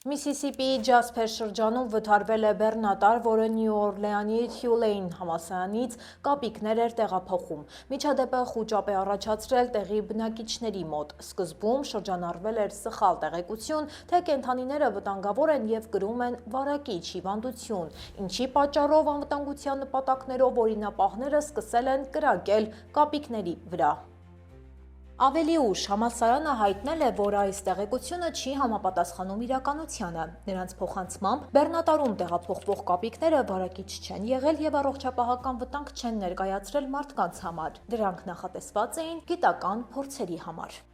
Միսիսիպիի Ջասփեր շրջանում վթարվել է բեռնատար, որը Նյու Օրլեանի Թյուլեյն համալսարանից կապիկներ էր տեղափոխում։ Միջադեպը խուճապ է առաջացրել տեղի բնակիչների մոտ։ Սկզբում շրջանառվել էր սխալ տեղեկություն, թե կենդանիները վտանգավոր են և կրում են վարակիչ հիվանդություն, ինչի պատճառով անվտանգության նպատակներով օրինապահները սկսել են կրակել կապիկների վրա։ Ավելի ուշ համալսարանը հայտնել է, որ այս տեղեկությունը չի համապատասխանում իրականությանը։ Նրանց փոխանցմամբ բեռնատարում տեղափոխվող կապիկները վարակիչ չեն եղել և առողջապահական վտանգ չեն ներկայացրել մարդկանց համար։ Դրանք նախատեսված էին գիտական փորձերի համար։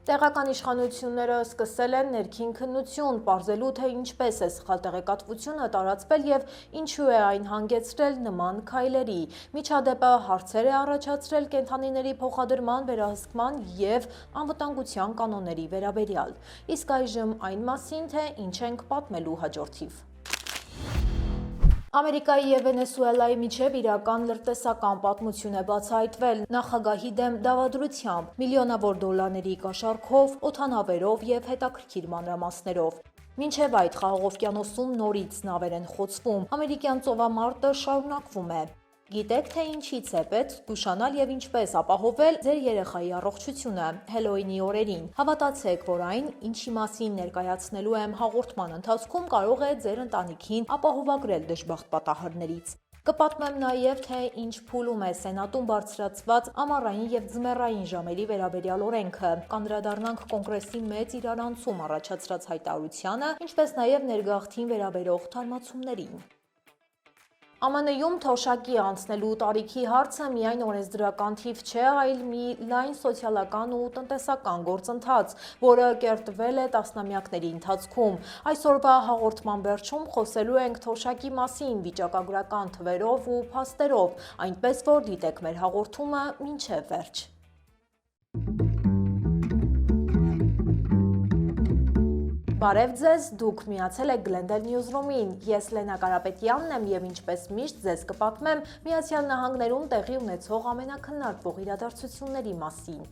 Տեղական իշխանությունները սկսել են ներքին քննություն, պարզելու, թե ինչպես է սխալ տեղեկատվությունը տարածվել և ինչու է այն հանգեցրել նման քայլերի։ Միջադեպը հարցեր է առաջացրել կենդանիների փոխադրման, վերահսկման և անվտանգության կանոնների վերաբերյալ։ Իսկ այժմ այն մասին, թե ինչ ենք պատմելու հաջորդիվ։ Ամերիկայի և Վենեսուելայի միջև իրական լրտեսական պատմություն է բացահայտվել նախագահի դեմ դավադրությամբ, միլիոնավոր դոլարների կաշառքով, օդանավերով և հետաքրքիր մանրամասներով։ Մինչև այդ Խաղաղ օվկիանոսում նորից նավեր են խոցվում, ամերիկյան ծովամարտը շարունակվում է։ Գիտեք, թե ինչից է պետք զգուշանալ և ինչպես ապահովել ձեր երեխայի առողջությունը Հելոուինի օրերին։ Հավատացեք, որ այն, ինչի մասին ներկայացնելու եմ հաղորդման ընթացքում, կարող է ձեր ընտանիքին ապահովագրել դժբախտ պատահարներից։ Կպատմեմ նաև, թե ինչ փուլում է Սենատում բարձրացված ամառային և ձմեռային ժամերի վերաբերյալ օրենքը, կանդրադառնանք Կոնգրեսի մեծ իրարանցում առաջացրած հայտարարությանը, ինչպես նաև ներգաղթին վերաբերող թարմացումներին։ ԱՄՆ-ում թոշակի անցնելու տարիքի հարցը միայն օրենսդրական թիվ չէ, այլ մի լայն սոցիալական ու տնտեսական գործընթաց, որը կերտվել է տասնամյակների ընթացքում։ Այսօրվա հաղորդման վերջում խոսելու ենք թոշակի մասին վիճակագրական թվերով ու փաստերով, այնպես որ դիտեք մեր հաղորդումը մինչև վերջ։ Բարև ձեզ, դուք միացել եք Glendale Newsroom-ին, ես Լենա Կարապետյանն եմ և ինչպես միշտ ձեզ կպատմեմ Միացյալ Նահանգներում տեղի ունեցող ամենաքննարկվող իրադարձությունների մասին։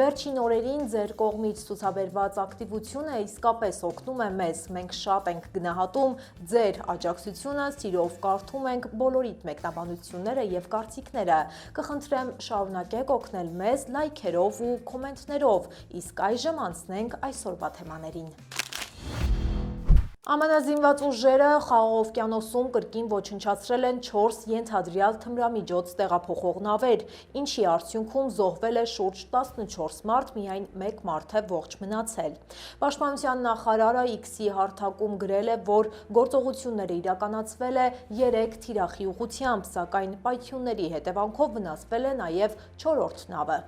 Վերջին օրերին ձեր կողմից ցուցաբերված ակտիվությունը իսկապես օգնում է մեզ, մենք շատ ենք գնահատում ձեր աջակցությունը, սիրով կարդում ենք բոլորիդ մեկնաբանությունները և կարծիքները։ Կխնդրեմ շարունակեք օգնել մեզ լայքերով ու կոմենտներով, իսկ այժմ անցնենք այսօրվա թեմաներին։ ԱՄՆ զինված ուժերը Խաղաղ օվկիանոսում կրկին ոչնչացրել են 4 ենթադրյալ թմրամիջոց տեղափոխող նավեր, ինչի արդյունքում զոհվել է շուրջ 14 մարդ, միայն 1 մարդ է ողջ մնացել։ Պաշտպանության նախարարը X-ի հարթակում գրել է, որ գործողությունները իրականացվել է 3 թիրախի ուղղությամբ, սակայն պայթյունների հետևանքով վնասվել է նաև 4-րդ նավը։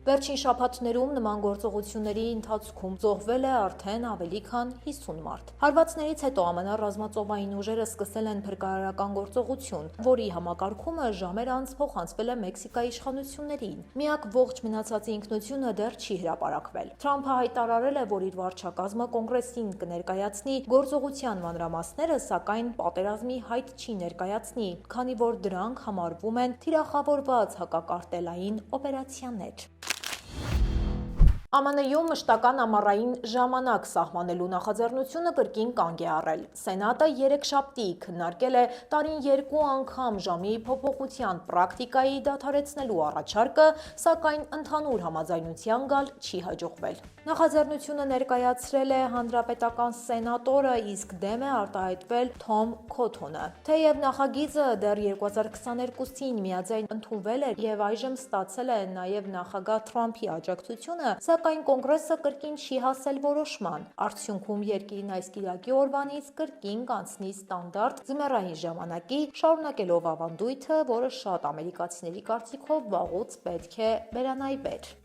Վերջին շաբաթներում նման գործողությունների ընթացքում զոհվել է արդեն ավելի քան 50 մարդ։ Հարվածներից հետո ԱՄՆ ռազմածովային ուժերը սկսել են փրկարարական գործողություն, որի համակարգումը ժամեր անց փոխանցվել է Մեքսիկայի իշխանություններին։ Միակ ողջ մնացածի ինքնությունը դեռ չի հրապարակվել։ Թրամփը հայտարարել է, որ իր վարչակազմը կոնգրեսին կներկայացնի գործողության մանրամասները, սակայն պատերազմի հայտ չի ներկայացնի, քանի որ դրանք համարվում են թիրախավորված հակակարտելային օպերացիաներ։ ԱՄՆ-ում մշտական ամառային ժամանակ սահմանելու նախաձեռնությունը կրկին կանգ է առել։ Սենատը երեքշաբթի քննարկել է տարին 2 անգամ ժամի փոփոխության պրակտիկայի դադարեցնելու առաջարկը, սակայն ընդհանուր համաձայնության գալ չի հաջողվել։ Նախաձեռնությունը ներկայացրել է հանրապետական սենատորը, իսկ դեմ է արտահայտվել Թոմ Քոթոնը։ Թեև նախագիծը դեռ 2022-ին միաձայն ընդունվել էր և այժմ ստացել է նաև նախագահ Թրամփի աջակցությունը, սակայն կոնգրեսը կրկին չի հասել որոշման։ Արդյունքում երկիրն այս կիրակի օրվանից կրկին կանցնի ստանդարտ ձմեռային ժամանակի, շարունակելով ավանդույթը, որը շատ ամերիկացիների կարծիքով վաղուց պետք է վերանայվեր։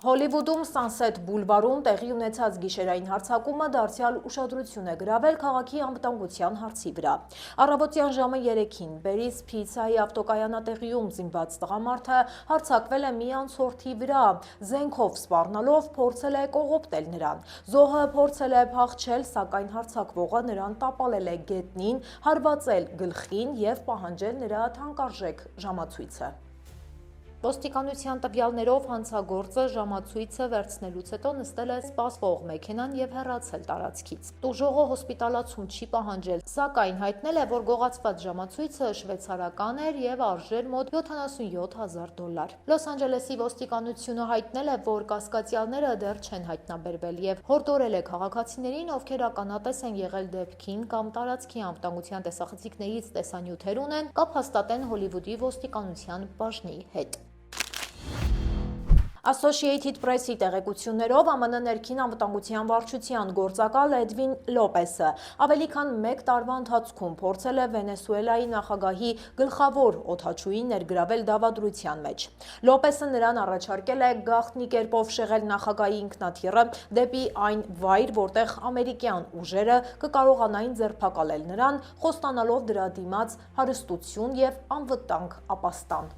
Հոլիվուդում Սանսեթ բուլվարում տեղի ունեցած գիշերային հարձակումը դարձյալ ուշադրություն է գրավել քաղաքի անվտանգության հարցի վրա։ Առավոտյան ժամը 3-ին Բերիս Փիցայի ավտոկայանատեղիում զինված տղամարդը հարձակվել է մի անցորդի վրա, զենքով սպառնալով փորձել է կողոպտել նրան։ Զոհը փորձել է փախչել, սակայն հարձակվողը նրան տապալել է գետնին, հարվածել գլխին և պահանջել նրա թանկարժեք ժամացույցը։ Ոստիկանության տվյալներով հանցագործը ժամացույցը վերցնելուց հետո նստել է սպասվող մեքենան եւ հեռացել տարածքից։ Տուժողը հոսպիտալացում չի պահանջել, սակայն հայտնել է, որ գողացված ժամացույցը շվեյցարական էր եւ արժեր մոտ $77,000։ Լոս Անջելեսի ոստիկանությունը հայտնել է, որ կասկածյալները դեռ չեն հայտնաբերվել եւ հորդորել է քաղաքացիներին, ովքեր ականատես են եղել դեպքին կամ տարածքի անվտանգության տեսախցիկներից տեսանյութեր ունեն, կապ հաստատեն Հոլիվուդի ոստիկանության բաժնի հետ։ Associated Press-ի տեղեկություններով ԱՄՆ ներքին անվտանգության վարչության գործակալ Էդվին Լոպեսը ավելի քան 1 տարվա ընթացքում փորձել է Վենեսուելայի նախագահի գլխավոր օդաչուին ներգրավել դավադրության մեջ։ Լոպեսը նրան առաջարկել է գաղտնի կերպով շեղել նախագահի ինքնաթիռը դեպի այն վայր, որտեղ ամերիկյան ուժերը կկարողանային ձերբակալել նրան, խոստանալով դրա դիմաց հարստություն եւ անվտանգ ապաստան։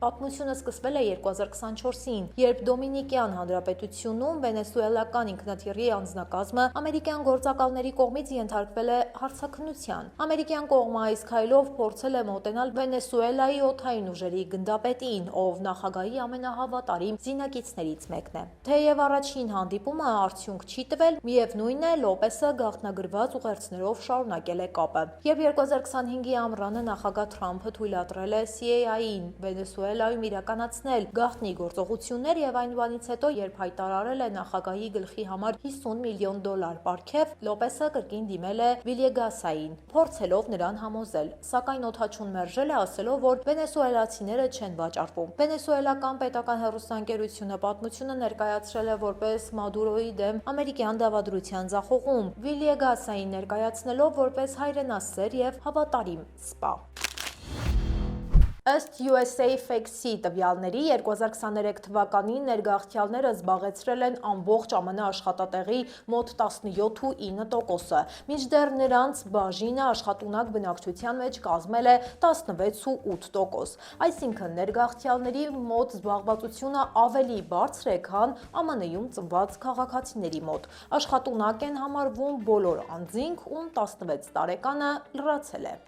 Պատմությունը սկսվել է 2024-ին, երբ Դոմինիկյան Հանրապետությունում վենեսուելական ինքնաթիռի անձնակազմը ամերիկյան գործակալների կողմից ենթարկվել է հարձակնության։ Ամերիկյան կողմը այս քայլով փորձել է մոտենալ Վենեսուելայի օդային ուժերի գնդապետին, ով նախագահի ամենահավատարիմ զինակիցներից մեկն է։ Թեև առաջին հանդիպումը արդյունք չի տվել, միևնույն է, Լոպեսը գաղտնագրված ուղերձներով շարունակել է կապը։ Երբ 2025-ի ամռանը նախագահ Թրամփը թույլատրել է CIA-ին Վենեսուելայում իրականացնել գաղտնի գործողություններ եւ այն բանից հետո, երբ հայտարարել է նախագահի գլխի համար $50 միլիոն պարգև, Լոպեսը կրկին դիմել է Վիլեգասային, փորձելով նրան համոզել, սակայն օդաչուն մերժել է, ասելով, որ վենեսուելացիները չեն վաճառվում։ Վենեսուելական պետական հեռուստաընկերությունը պատմությունը ներկայացրել է որպես Մադուրոյի դեմ ամերիկյան դավադրության ձախողում, Վիլեգասային ներկայացնելով որպես հայրենասեր եւ հավատարիմ սպա։ Ըստ USA Facts-ի տվյալների 2023 թվականին ներգաղթյալները զբաղեցրել են ամբողջ ԱՄՆ աշխատատեղի մոտ 17.9%, մինչդեռ նրանց բաժինը աշխատունակ բնակչության մեջ կազմել է 16.8%, այսինքն ներգաղթյալների մոտ զբաղվածությունը ավելի բարձր է, քան ԱՄՆ-ում ծնված քաղաքացիների մոտ։ Աշխատունակ են համարվում բոլոր անձինք, ում 16 տարեկանը լրացել է։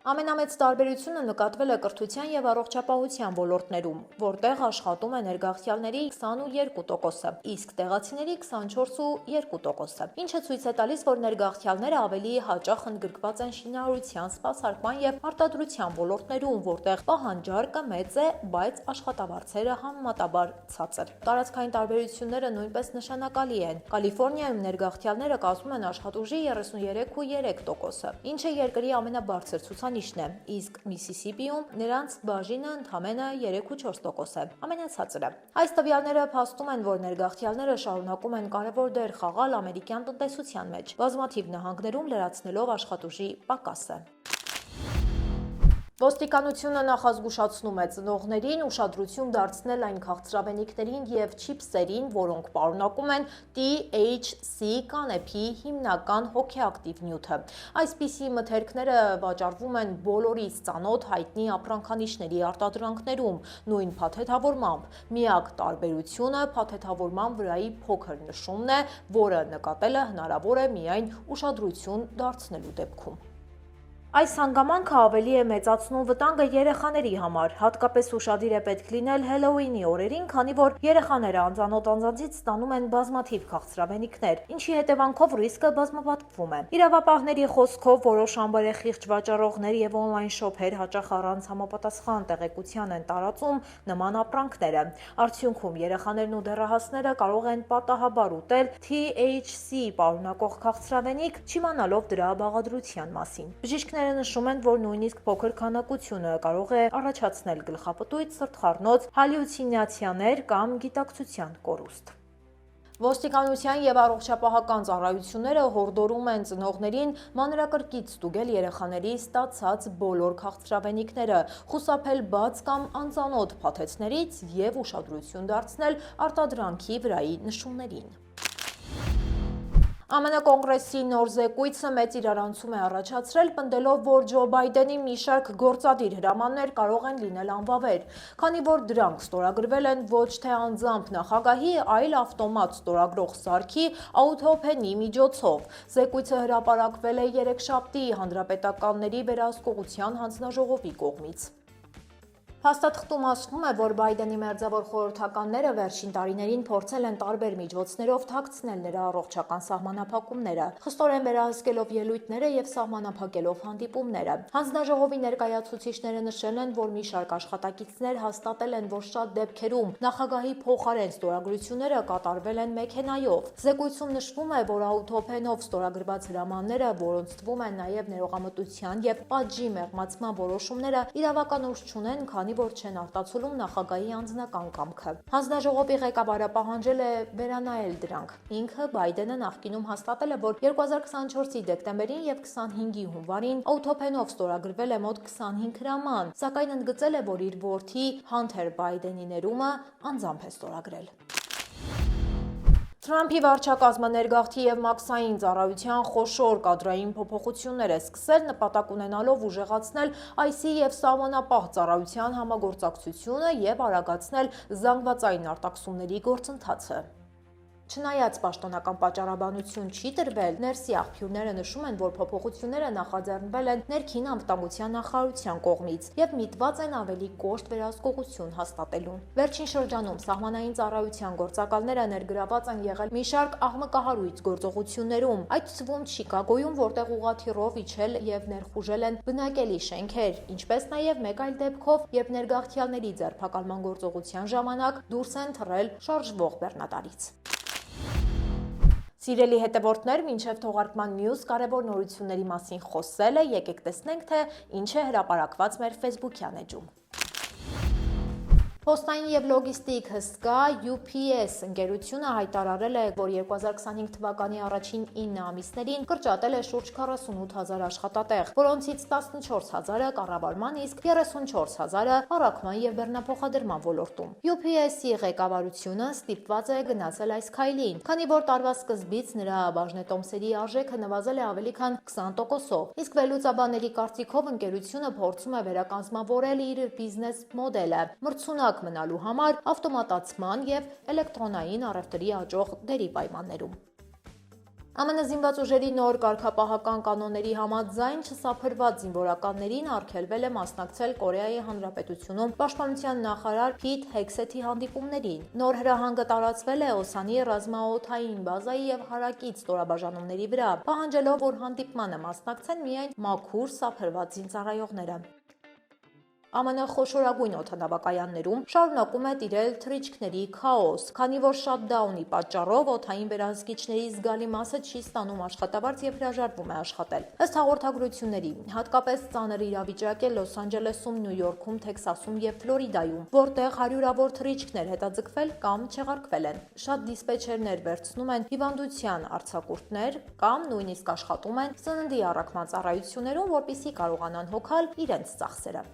Ամենամեծ տարբերությունը նկատվել է կրթության եւ առողջապահության ոլորտներում, որտեղ աշխատում է ներգաղթյալների 22%-ը, իսկ տեղացիների 24.2%-ը, ինչը ցույց է տալիս, որ ներգաղթյալները ավելի հաճախ ընդգրկված են շինարարության, սպասարկման եւ արտադրության ոլորտներում, որտեղ պահանջարկը մեծ է, բայց աշխատավարձերը համեմատաբար ցածր։ Տարածքային տարբերությունները նույնպես նշանակալի են։ Կալիֆոռնիայում ներգաղթյալները կազմում են աշխատուժի 33.3%-ը, ինչը երկրի ամենաբարձր ցուցանիշն է, իսկ Միսիսիպիում նրանց բաժինը ընդամենը 3.4% է, ամենացածրը։ Այս տվյալները փաստում են, որ ներգաղթյալները շարունակում են կարևոր դեր խաղալ ամերիկյան տնտեսության մեջ, բազմաթիվ նահանգներում լրացնելով աշխատուժի պակասը։ Ոստիկանությունը նախազգուշացնում է ծնողներին ուշադրություն դարձնել այն քաղցրավենիքներին եւ չիփսերին, որոնք պարունակում են THC կանեփի հիմնական հոգեակտիվ նյութը։ Այսպիսի մթերքները վաճառվում են բոլորից ծանոթ հայտնի ապրանքանիշների արտադրանքներում, նույն փաթեթավորմամբ։ Միակ տարբերությունը փաթեթավորման վրայի փոքր նշումն է, որը նկատելը հնարավոր է միայն ուշադրություն դարձնելու դեպքում։ Այս հանգամանքը ավելի է մեծացնում վտանգը երեխաների համար, հատկապես ուշադիր է պետք լինել Հելլոուինի օրերին, քանի որ երեխաները անծանոթ անձանցից ստանում են բազմաթիվ քաղցրավենիքներ, ինչի հետևանքով ռիսկը բազմապատկվում է։ Իրավապահների խոսքով որոշ ամբարեխիղճ վաճառողներ եւ օնլայն շոփեր հաճախ առանց համապատասխան տեղեկության են տարածում նման ապրանքները։ Արդյունքում երեխաներն ու դեռահասները կարող են պատահաբար ուտել THC պարունակող քաղցրավենիք, չիմանալով դրա բաղադրության մասին։ Բժիշկները նշում են, որ նույնիսկ փոքր քանակությունը կարող է առաջացնել գլխապտույտ, սրտխառնոց, հալյուցինացիաներ կամ գիտակցության կորուստ։ Ոստիկանության եւ առողջապահական ծառայությունները հորդորում են ծնողներին մանրակրկիտ ստուգել երեխաների ստացած բոլոր քաղցրավենիքները, խուսափել բաց կամ անծանոթ փաթեթներից եւ ուշադրություն դարձնել արտադրանքի վրայի նշումներին։ ԱՄՆ կոնգրեսի նոր զեկույցը մեծ իրարանցում է առաջացրել, պնդելով, որ Ջո Բայդենի մի շարք գործադիր հրամաններ կարող են լինել անվավեր, քանի որ դրանք ստորագրվել են ոչ թե անձամբ նախագահի, այլ ավտոմատ ստորագրող սարքի Auto-Pen-ի միջոցով։ Զեկույցը հրապարակվել է երեքշաբթի հանրապետականների վերահսկողության հանձնաժողովի կողմից։ Փաստաթղթում ասվում է, որ Բայդենի մերձավոր խորհրդականները վերջին տարիներին փորձել են տարբեր միջոցներով թաքցնել նրա առողջական սահմանափակումները, խստորեն վերահսկելով ելույթները եւ սահմանափակելով հանդիպումները։ Հանձնաժողովի ներկայացուցիչները նշել են, որ մի շարք աշխատակիցներ հաստատել են, որ շատ դեպքերում նախագահի փոխարեն ստորագրությունները կատարվել են մեքենայով։ Զեկույցում նշվում է, որ աուտոփենով ստորագրված հրամանները, որոնց թվում են նաեւ ներողամտության եւ պատժի մեղմացման որոշումները, իրավական ուժ չունեն, քանի որ չեն արտացոլում նախագահի անձնական կամքը։ Հանձնաժողովի ղեկավարը պահանջել է վերանայել դրանք։ Ինքը Բայդենը նախկինում հաստատել է, որ 2024-ի դեկտեմբերին եւ 25-ի հունվարին աուտոփենով ստորագրվել է մոտ 25 հրաման, սակայն ընդգծել է, որ իր որդի Հանթեր Բայդենի ներումը անձամբ է ստորագրել։ Թրամփի վարչակազմը ներգաղթի եւ մաքսային ծառայության խոշոր կադրային փոփոխություններ է սկսել, նպատակ ունենալով ուժեղացնել IC եւ սահմանապահ ծառայության համագործակցությունը եւ արագացնել զանգվածային արտաքսումների գործընթացը։ Չնայած պաշտոնական պատճառաբանություն չի տրվել, ներսի աղբյուրները նշում են, որ փոփոխությունները նախաձեռնվել են ներքին անվտանգության նախարարության կողմից եւ միտված են ավելի կոշտ վերահսկողություն հաստատելուն։ Վերջին շրջանում սահմանային ծառայության գործակալները ներգրաված են եղել մի շարք աղմկահարույց գործողություններում, այդ թվում Չիկագոյում, որտեղ ուղղաթիռով իջել եւ ներխուժել են բնակելի շենքեր, ինչպես նաեւ մեկ այլ դեպքով, երբ ներգաղթյալների ձերբակալման գործողության ժամանակ դուրս են թռել շարժվող բեռնատարից։ Սիրելի հետևորդներ, մինչև թողարկման մյուս կարևոր նորությունների մասին խոսելը, եկեք տեսնենք, թե ինչ է հրապարակված մեր Facebook-յան էջում։ Փոստային եւ լոգիստիկ հսկա UPS ընկերությունը հայտարարել է, որ 2025 թվականի առաջին 9 ամիսներին կրճատել է շուրջ 48000 աշխատատեղ, որոնցից 14000-ը կառավարման, իսկ 34000-ը առաքման եւ բեռնափոխադրման ոլորտում։ UPS-ի ղեկավարությունը ստիպված է գնացել այս քայլին, քանի որ տարվա սկզբից նրա բաժնետոմսերի արժեքը նվազել է ավելի քան 20%-ով, իսկ վերլուծաբանների կարծիքով ընկերությունը փորձում է վերակազմավորել իր բիզնես մոդելը, մրցունակ մնալու համար ավտոմատացման եւ էլեկտրոնային առևտրի աճող դերի պայմաններում։ ԱՄՆ զինված ուժերի նոր կարգապահական կանոնների համաձայն չսափրված զինվորականներին արգելվել է մասնակցել Կորեայի Հանրապետությունում պաշտպանության նախարար Փիթ Հեքսեթի հանդիպումներին։ Նոր հրահանգը տարածվել է Օսանի ռազմաօդային բազայի եւ հարակից ստորաբաժանումների վրա, պահանջելով, որ հանդիպմանը մասնակցեն միայն մաքուր սափրված զինծառայողները։ ԱՄՆ խոշորագույն օդանավակայաններում շարունակում է տիրել թռիչքների քաոս, քանի որ շաթդաունի պատճառով օդային վերահսկիչների զգալի մասը չի ստանում աշխատավարձ եւ հրաժարվում է աշխատել։ Ըստ հաղորդագրությունների, հատկապես ծանր իրավիճակ է Լոս Անջելեսում, Նյու Յորքում, Թեքսասում եւ Ֆլորիդայում, որտեղ հարյուրավոր թռիչքներ հետաձգվել կամ չեղարկվել են։ Շատ դիսպեչերներ վերցնում են հիվանդության արձակուրդներ կամ նույնիսկ աշխատում են սննդի առաքման ծառայություններում, որպեսզի կարողանան հոգալ իրենց ծախսերը։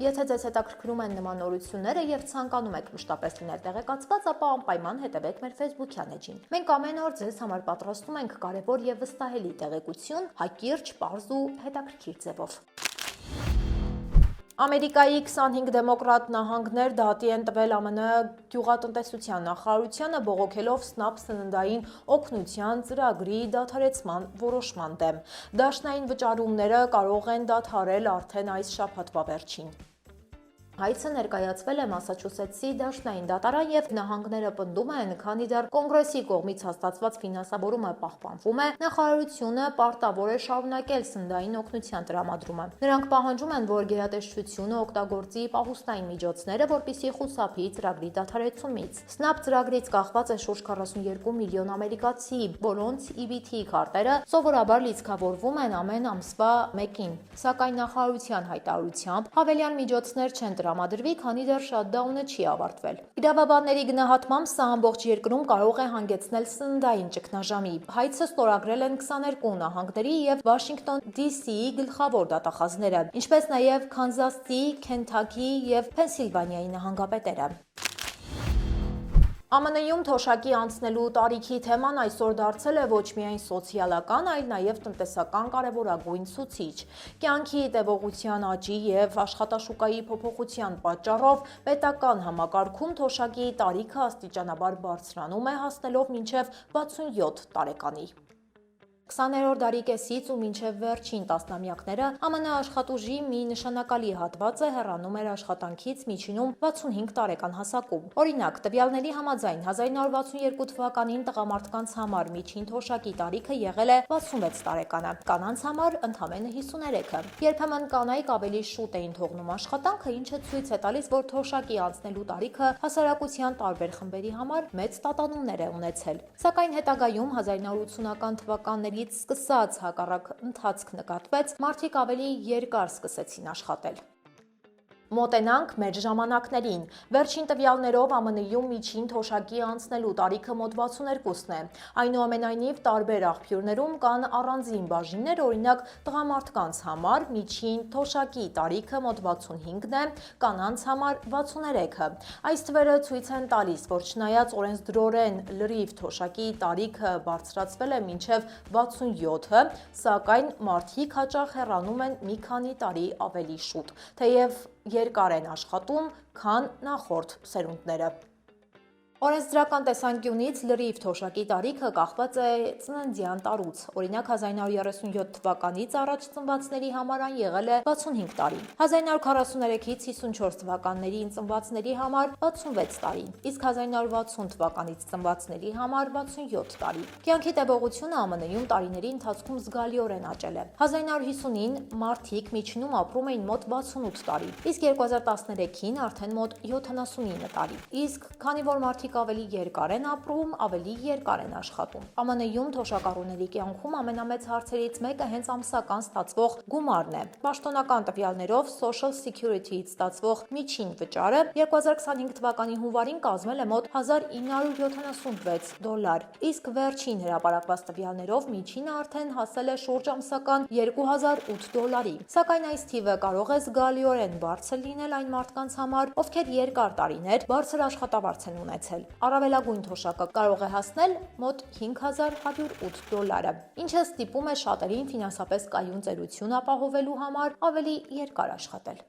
Եթե ձեզ հետաքրքրում են նման նորությունները եւ ցանկանում եք մշտապես լինել տեղեկացված, ապա անպայման հետևեք մեր Facebook-յան էջին։ Մենք ամեն օր ձեզ համար պատրաստում ենք կարևոր եւ վստահելի տեղեկություն հակիրճ, պարզ ու հետաքրքիր ձևով։ Ամերիկայի 25 դեմոկրատ նահանգներ դատի են տվել ԱՄՆ գյուղատնտեսության նախարարությանը բողոքելով SNAP սննդային օգնության ծրագրի դադարեցման որոշման դեմ։ Դաշնային վճարումները կարող են դադարել արդեն այս շաբաթվա վերջին։ Հայցը ներկայացվել է Մասաչուսեթսի դաշնային դատարան եւ նահանգները պնդում են, քանի դեռ կոնգրեսի կողմից հաստատված ֆինանսավորումը պահպանվում է, նախարարությունը պարտավոր է շարունակել սննդային օգնության տրամադրումը։ Նրանք պահանջում են, որ գերատեսչությունը օգտագործի պահուստային միջոցները, որպեսզի խուսափի ծրագրի դադարեցումից։ SNAP ծրագրից կախված է շուրջ 42 միլիոն ամերիկացի, որոնց EBT քարտերը սովորաբար լիցքավորվում են ամեն ամսվա 1-ին։ Սակայն նախարարության հայտարարությամբ հավելյալ միջոցներ չեն տրամադրվի, քանի դեռ շաթդաունը չի ավարտվել։ Իրավաբանների գնահատմամբ սա ամբողջ երկրում կարող է հանգեցնել սննդային ճգնաժամի։ Հայցը ստորագրել են 22 նահանգների եւ Վաշինգտոն DC-ի գլխավոր դատախազները, ինչպես նաեւ Քանզասի, Քենթաքի եւ Փենսիլվանիայի նահանգապետերը։ ԱՄՆ-ում թոշակի անցնելու տարիքի թեման այսօր դարձել է ոչ միայն սոցիալական, այլ նաև տնտեսական կարևորագույն ցուցիչ։ Կյանքի տևողության աճի եւ աշխատաշուկայի փոփոխության պատճառով պետական համակարգում թոշակի տարիքը աստիճանաբար բարձրանում է, հասնելով մինչև 67 տարեկանի։ 20-րդ դարի կեսից ու մինչև վերջին տասնամյակները ԱՄՆ աշխատուժի մի նշանակալի հատվածը հեռանում էր աշխատանքից միջինում 65 տարեկան հասակում։ Օրինակ, տվյալների համաձայն 1962 թվականին տղամարդկանց համար միջին թոշակի տարիքը եղել է 66 տարեկանը, կանանց համար ընդամենը 53-ը։ Երբեմն կանայք ավելի շուտ էին թողնում աշխատանքը, ինչը ցույց է տալիս, որ թոշակի անցնելու տարիքը հասարակության տարբեր խմբերի համար մեծ տատանումներ է ունեցել։ Սակայն հետագայում 1980-ական թվականներից սկսած հակառակ ընթացք նկատվեց, մարդիկ ավելի երկար սկսեցին աշխատել։ Մոտենանք մեր ժամանակներին։ Վերջին տվյալներով ԱՄՆ-ում միջին թոշակի անցնելու տարիքը մոտ 62-ն է։ Այնուամենայնիվ, տարբեր աղբյուրներում կան առանձին բաժիններ, օրինակ տղամարդկանց համար միջին թոշակի տարիքը մոտ 65-ն է, կանանց համար 63-ը։ Այս թվերը ցույց են տալիս, որ չնայած օրենսդրորեն լրիվ թոշակի տարիքը բարձրացվել է մինչև 67-ը, սակայն մարդիկ հաճախ հեռանում են մի քանի տարի ավելի շուտ, թեև երկար են աշխատում, քան նախորդ սերունդները։ Օրենսդրական տեսանկյունից լրիվ թոշակի տարիքը կախված է ծննդյան տարուց։ Օրինակ 1937 թվականից առաջ ծնվածների համար այն եղել է 65 տարի, 1943-ից 54 թվականներին ծնվածների համար 66 տարի, իսկ 1960 թվականից ծնվածների համար 67 տարի։ Կյանքի տևողությունը ԱՄՆ-ում տարիների ընթացքում զգալիորեն աճել է։ 1950-ին մարդիկ միջինում ապրում էին մոտ 68 տարի, իսկ 2013-ին արդեն մոտ 79 տարի։ Իսկ քանի որ մարդիկ ավելի երկար են ապրում, ավելի երկար են աշխատում։ ԱՄՆ-ում թոշակառուների կյանքում ամենամեծ հարցերից մեկը հենց ամսական ստացվող գումարն է։ Պաշտոնական տվյալներով Social Security-ից ստացվող միջին վճարը 2025 թվականի հունվարին կազմել է մոտ $1976, իսկ վերջին հրապարակված տվյալներով միջինը արդեն հասել է շուրջ ամսական $2008։ Սակայն այս թիվը կարող է զգալիորեն բարձր լինել այն մարդկանց համար, ովքեր երկար տարիներ բարձր աշխատավարձ են ունեցել։ Առավելագույն թոշակը կարող է հասնել մոտ $5108, ինչը ստիպում է շատերին ֆինանսապես կայուն ծերություն ապահովելու համար ավելի երկար աշխատել։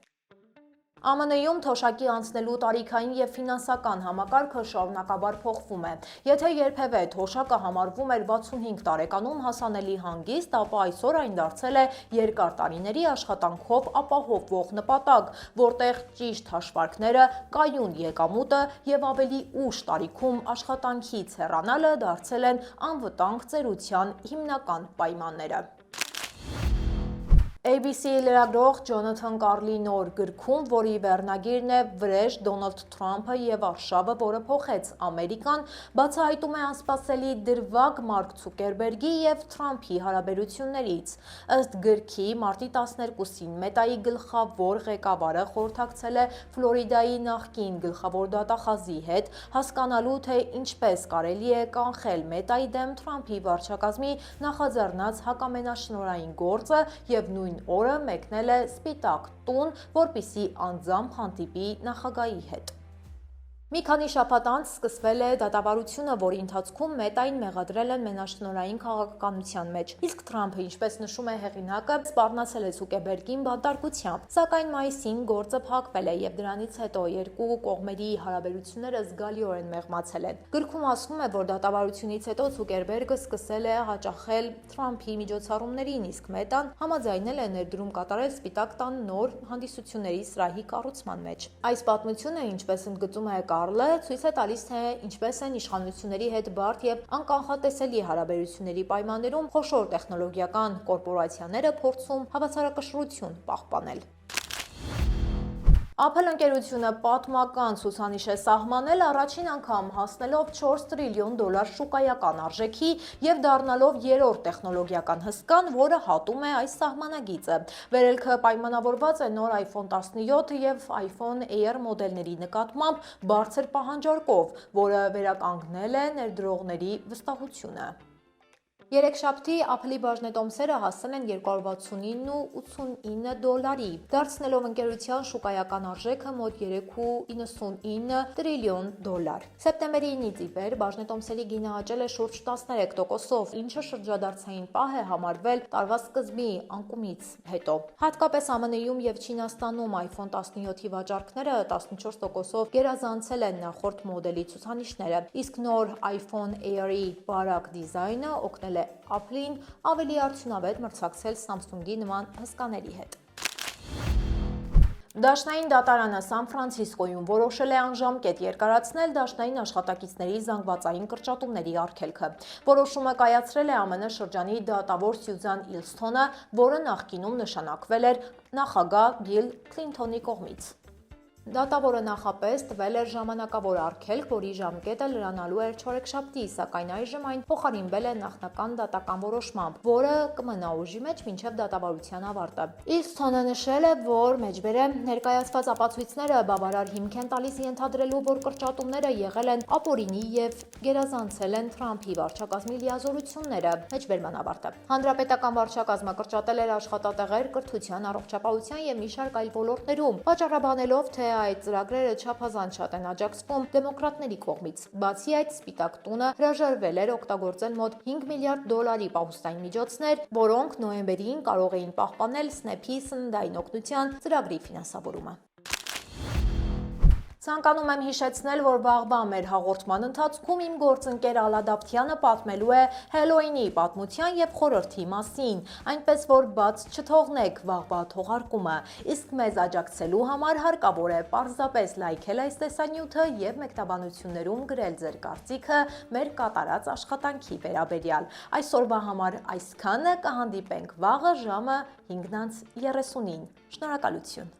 ԱՄՆ-ում թոշակի անցնելու տարիքային և ֆինանսական համակարգը շարունակաբար փոխվում է։ Եթե երբևէ թոշակը համարվում էր 65 տարեկանում հասանելի հանգիստ, ապա այսօր այն դարձել է երկար տարիների աշխատանքով ապահովող նպատակ, որտեղ ճիշտ հաշվարկները, կայուն եկամուտը և ավելի ուշ տարիքում աշխատանքից հեռանալը դարձել են անվտանգ ծերության հիմնական պայմանները։ ABC լրագրող Ջոնաթան Կարլի նոր գրքում, որի վերնագիրն է «Վրեժ Դոնալդ Թրամփը և արշավը, որը փոխեց Ամերիկան», բացահայտում է անսպասելի դրվագ Մարկ Ցուկերբերգի և Թրամփի հարաբերություններից։ Ըստ գրքի, մարտի 12-ին Մետայի գլխավոր ղեկավարը խորհրդակցել է Ֆլորիդայի նախկին գլխավոր դատախազի հետ, հասկանալու, թե ինչպես կարելի է կանխել Մետայի դեմ Թրամփի վարչակազմի նախաձեռնած հակամենաշնորհային գործը և նույն օրը մեկնել է Սպիտակ տուն, որպեսզի անձամբ հանդիպի նախագահի հետ։ Մի քանի շաբաթ անց սկսվել է դատավարությունը, որի ընթացքում Մետային մեղադրել են մենաշնորհային քաղաքականության մեջ, իսկ Թրամփը, ինչպես նշում է հեղինակը, սպառնացել է Ցուկերբերգին բանտարկությամբ, սակայն մայիսին գործը փակվել է և դրանից հետո երկու կողմերի հարաբերությունները զգալիորեն մեղմացել են։ Գրքում ասվում է, որ դատավարությունից հետո Ցուկերբերգը սկսել է հաճախել Թրամփի միջոցառումներին, իսկ Մետան համաձայնել է ներդրում կատարել Սպիտակ տան նոր հանդիսությունների սրահի կառուցման մեջ։ Այս պատմությունը, ինչպես ընդգծում է Կարլը, ցույց է տալիս, թե ինչպես են իշխանությունների հետ բարդ և անկանխատեսելի հարաբերությունների պայմաններում խոշոր տեխնոլոգիական կորպորացիաները փորձում հավասարակշռություն պահպանել։ Apple ընկերությունը պատմական ցուցանիշ է սահմանել, առաջին անգամ հասնելով $4 տրիլիոն շուկայական արժեքի և դառնալով երրորդ տեխնոլոգիական հսկան, որը հատում է այս սահմանագիծը։ Վերելքը պայմանավորված է նոր iPhone 17 և iPhone Air մոդելների նկատմամբ բարձր պահանջարկով, որը վերականգնել է ներդրողների վստահությունը։ Երեքշաբթի Apple-ի բաժնետոմսերը հասել են $269.89, դարձնելով ընկերության շուկայական արժեքը մոտ $3.99 տրիլիոն։ Սեպտեմբերի 9-ից ի վեր բաժնետոմսերի գինը աճել է շուրջ 13%-ով, ինչը շրջադարձային պահ է համարվել տարվա սկզբի անկումից հետո։ Հատկապես ԱՄՆ-ում և Չինաստանում iPhone 17-ի վաճառքները 14%-ով գերազանցել են նախորդ մոդելի ցուցանիշները, իսկ նոր iPhone Air-ի բարակ դիզայնը օգնել թողնել է Apple-ին, ավելի արդյունավետ մրցակցել Samsung-ի նման հսկաների հետ։ Դաշնային դատարանը Սան Ֆրանցիսկոյում որոշել է անժամկետ երկարացնել դաշնային աշխատակիցների զանգվածային կրճատումների արգելքը։ Որոշումը կայացրել է ԱՄՆ շրջանի դատավոր Սյուզան Իլսթոնը, որը նախկինում նշանակվել էր նախագահ Բիլ Քլինթոնի կողմից։ Դատավորը նախապես տվել էր ժամանակավոր արգելք, որի ժամկետը լրանալու էր չորեքշաբթի, սակայն այժմ այն փոխարինվել է նախնական դատական որոշմամբ, որը կմնա ուժի մեջ մինչև դատավարության ավարտը։ Իլսթոնը նշել է, որ մեջբերե ներկայացված ապացույցները բավարար հիմք են տալիս ենթադրելու, որ կրճատումները եղել են ապօրինի եւ գերազանցել են Թրամփի վարչակազմի լիազորությունները։ Մեջբերման ավարտը։ Հանրապետական վարչակազմը կրճատել էր աշխատատեղեր կրթության, առողջապահության եւ մի շարք այլ ոլորտներում, պատճառաբանելով, թե այդ ծրագրերը չափազանց շատ են աջակցվում դեմոկրատների կողմից։ Բացի այդ, Սպիտակ տունը հրաժարվել էր օգտագործել մոտ 5 միլիարդ դոլարի պահուստային միջոցներ, որոնք նոյեմբերին կարող էին պահպանել Սնեփի սննդային օգնության ծրագրի ֆինանսավորումը։ Ցանկանում եմ հիշեցնել, որ վաղվա մեր հաղորդման ընթացքում իմ գործընկեր Ալադապթյանը պատմելու է Հելոուինի պատմության եւ խորհրդի մասին, այնպես որ բաց չթողնեք վաղվա թողարկումը, իսկ մեզ աջակցելու համար հարկավոր է պարզապես լայքել այս տեսանյութը եւ մեկնաբանություններում գրել ձեր կարծիքը մեր կատարած աշխատանքի վերաբերյալ։ Այսօրվա համար այսքանը, կհանդիպենք վաղը ժամը 5:30-ին։ Շնորհակալություն։